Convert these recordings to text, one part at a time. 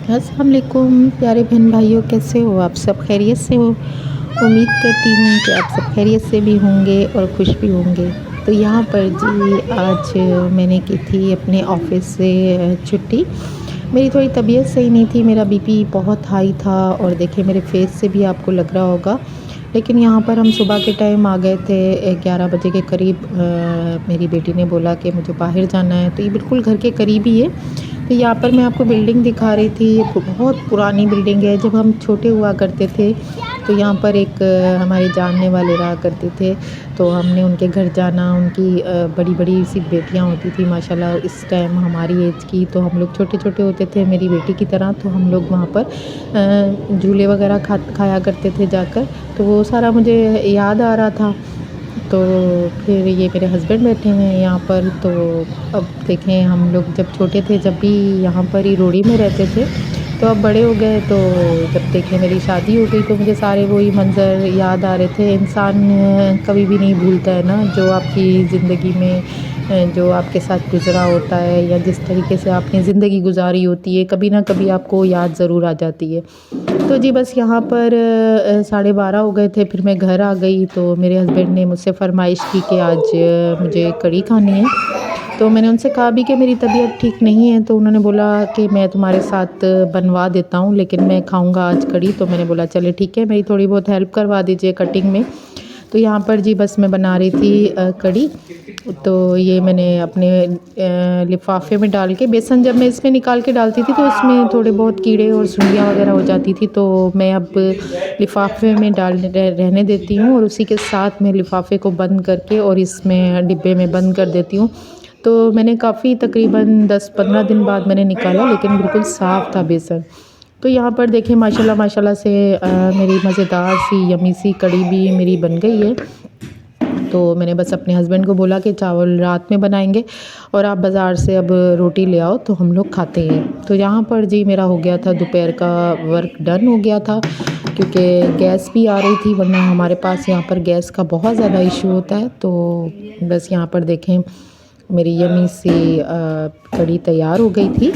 अस्सलाम वालेकुम प्यारे बहन भाइयों, कैसे हो आप सब? खैरियत से हो? उम्मीद करती हूँ कि आप सब खैरियत से भी होंगे और खुश भी होंगे। तो यहाँ पर जी आज मैंने की थी अपने ऑफ़िस से छुट्टी। मेरी थोड़ी तबीयत सही नहीं थी, मेरा बीपी बहुत हाई था और देखिए मेरे फेस से भी आपको लग रहा होगा। लेकिन यहाँ पर हम सुबह के टाइम आ गए थे 11 बजे के करीब। मेरी बेटी ने बोला कि मुझे बाहर जाना है, तो ये बिल्कुल घर के करीब ही है। तो यहाँ पर मैं आपको बिल्डिंग दिखा रही थी, ये बहुत पुरानी बिल्डिंग है। जब हम छोटे हुआ करते थे तो यहाँ पर एक हमारे जानने वाले रहा करते थे, तो हमने उनके घर जाना, उनकी बड़ी-बड़ी सी बेटियाँ होती थी माशाल्लाह इस टाइम हमारी एज की। तो हम लोग छोटे-छोटे होते थे मेरी बेटी की तरह, तो हम लोग वहाँ पर झूले वगैरह खाया करते थे जाकर। तो वो सारा मुझे याद आ रहा था। तो फिर ये मेरे हस्बैंड बैठे हुए हैं यहाँ पर। तो अब देखें हम लोग जब छोटे थे जब भी यहाँ पर ही रोड़ी में रहते थे, तो अब बड़े हो गए। तो जब देखें मेरी शादी हो गई तो मुझे सारे वही मंज़र याद आ रहे थे। इंसान कभी भी नहीं भूलता है ना, जो आपकी ज़िंदगी में जो आपके साथ गुज़रा होता है या जिस तरीके से आपने ज़िंदगी गुजारी होती है, कभी ना कभी आपको याद ज़रूर आ जाती है। तो जी बस यहाँ पर 12:30 हो गए थे, फिर मैं घर आ गई। तो मेरे हस्बैंड ने मुझसे फ़रमाइश की कि आज मुझे कढ़ी खानी है। तो मैंने उनसे कहा भी कि मेरी तबीयत ठीक नहीं है, तो उन्होंने बोला कि मैं तुम्हारे साथ बनवा देता हूँ, लेकिन मैं खाऊँगा आज कढ़ी। तो मैंने बोला चले ठीक है, मेरी थोड़ी बहुत हेल्प करवा दीजिए कटिंग में। तो यहाँ पर जी बस मैं बना रही थी कढ़ी। तो ये मैंने अपने लिफ़ाफ़े में डाल के, बेसन जब मैं इसमें निकाल के डालती थी तो उसमें थोड़े बहुत कीड़े और सुंडियाँ वगैरह हो जाती थी, तो मैं अब लिफ़ाफ़े में रहने देती हूँ और उसी के साथ मैं लिफ़ाफ़े को बंद करके और इसमें डिब्बे में बंद कर देती हूँ। तो मैंने काफ़ी तकरीबन 10-15 दिन बाद मैंने निकाला, लेकिन बिल्कुल साफ़ था बेसन। तो यहाँ पर देखिए माशाल्लाह माशाल्लाह से मेरी मज़ेदार सी यम्मी सी कढ़ी भी मेरी बन गई है। तो मैंने बस अपने हस्बैंड को बोला कि चावल रात में बनाएंगे और आप बाज़ार से अब रोटी ले आओ तो हम लोग खाते हैं। तो यहाँ पर जी मेरा हो गया था दोपहर का वर्क डन हो गया था, क्योंकि गैस भी आ रही थी, वरना हमारे पास यहाँ पर गैस का बहुत ज़्यादा इशू होता है। तो बस यहाँ पर देखें मेरी यम्मी सी कढ़ी तैयार हो गई थी।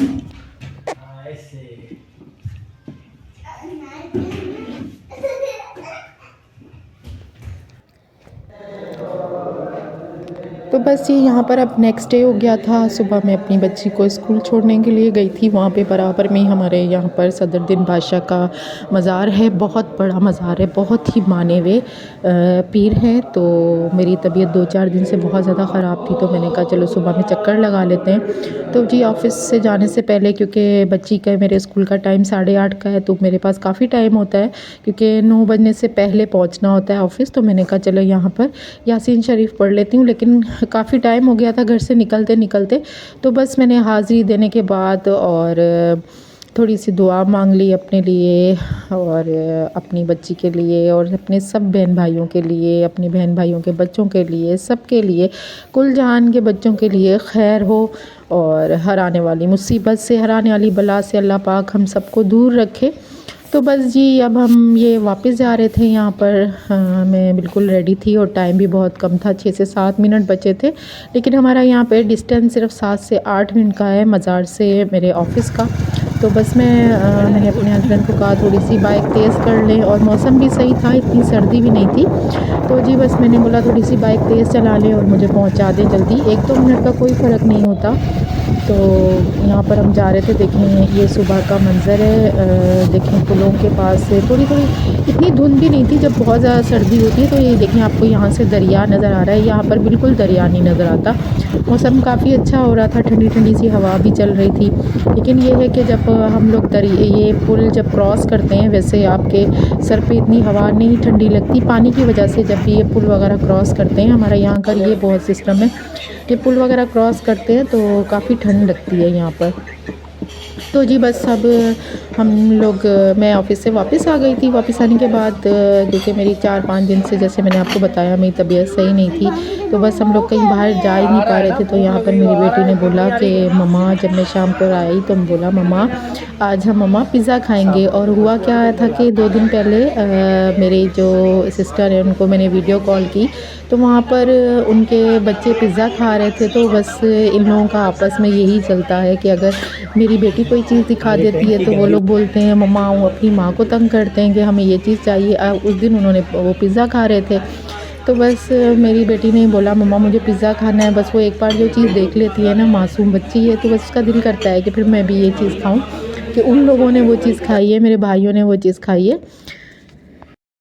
तो बस ये यहाँ पर अब नेक्स्ट डे हो गया था। सुबह मैं अपनी बच्ची को स्कूल छोड़ने के लिए गई थी। वहाँ पे बराबर में ही हमारे यहाँ पर सदरुद्दीन बादशाह का मज़ार है, बहुत बड़ा मज़ार है, बहुत ही माने हुए पीर हैं। तो मेरी तबीयत 2-4 दिन से बहुत ज़्यादा ख़राब थी, तो मैंने कहा चलो सुबह में चक्कर लगा लेते हैं। तो जी ऑफ़िस से जाने से पहले, क्योंकि बच्ची का मेरे स्कूल का टाइम 8:30 का है, तो मेरे पास काफ़ी टाइम होता है, क्योंकि 9 बजने से पहले पहुँचना होता है ऑफ़िस। तो मैंने कहा चलो यहाँ पर यासीन शरीफ पढ़ लेती हूँ, लेकिन काफ़ी टाइम हो गया था घर से निकलते निकलते। तो बस मैंने हाज़िरी देने के बाद और थोड़ी सी दुआ मांग ली अपने लिए और अपनी बच्ची के लिए और अपने सब बहन भाइयों के लिए, अपने बहन भाइयों के बच्चों के लिए, सब के लिए, कुल जहान के बच्चों के लिए खैर हो और हर आने वाली मुसीबत से, हर आने वाली बला से अल्लाह पाक हम सबको दूर रखे। तो बस जी अब हम ये वापस जा रहे थे यहाँ पर। मैं बिल्कुल रेडी थी और टाइम भी बहुत कम था, 6 से 7 मिनट बचे थे। लेकिन हमारा यहाँ पे डिस्टेंस सिर्फ 7 से 8 मिनट का है मज़ार से मेरे ऑफ़िस का। तो बस मैंने अपने हस्बैंड को कहा थोड़ी सी बाइक तेज़ कर लें, और मौसम भी सही था, इतनी सर्दी भी नहीं थी। तो जी बस मैंने बोला थोड़ी सी बाइक तेज़ चला लें और मुझे पहुँचा दें जल्दी, 1-2 मिनट का कोई फ़र्क नहीं होता। तो यहाँ पर हम जा रहे थे, देखें ये सुबह का मंज़र है। देखें पुलों के पास से थोड़ी थोड़ी, इतनी धुंध भी नहीं थी, जब बहुत ज़्यादा सर्दी होती है तो ये देखें आपको यहाँ से दरिया नज़र आ रहा है, यहाँ पर बिल्कुल दरिया नहीं नज़र आता। मौसम काफ़ी अच्छा हो रहा था, ठंडी ठंडी सी हवा भी चल रही थी। लेकिन ये है कि जब हम लोग ये पुल जब क्रॉस करते हैं, वैसे आपके सर पे इतनी हवा नहीं ठंडी लगती पानी की वजह से। जब भी ये पुल वगैरह क्रॉस करते हैं, हमारा यहाँ का ये बहुत सिस्टम है कि पुल वगैरह क्रॉस करते हैं तो काफ़ी ठंड लगती है यहाँ पर। तो जी बस अब हम लोग, मैं ऑफ़िस से वापस आ गई थी। वापस आने के बाद क्योंकि मेरी 4-5 दिन से, जैसे मैंने आपको बताया, मेरी तबीयत सही नहीं थी, तो बस हम लोग कहीं बाहर जा ही नहीं पा रहे थे। तो यहाँ पर मेरी बेटी ने बोला कि मम्मा, जब मैं शाम को आई तो बोला मम्मा आज हम मम्मा पिज़्ज़ा खाएंगे। और हुआ क्या था कि 2 दिन पहले मेरी जो सिस्टर है उनको मैंने वीडियो कॉल की, तो वहाँ पर उनके बच्चे पिज़्ज़ा खा रहे थे। तो बस इन लोगों का आपस में यही चलता है कि अगर मेरी बेटी कोई चीज़ दिखा देती है तो वो लोग बोलते हैं मम्मा, वो अपनी माँ को तंग करते हैं कि हमें ये चीज़ चाहिए। उस दिन उन्होंने वो पिज़्ज़ा खा रहे थे, तो बस मेरी बेटी ने बोला मम्मा मुझे पिज़्ज़ा खाना है। बस वो एक बार जो चीज़ देख लेती है ना, मासूम बच्ची है, तो बस उसका दिल करता है कि फिर मैं भी ये चीज़ खाऊं, कि उन लोगों ने वो चीज़ खाई है, मेरे भाइयों ने वो चीज़ खाई है।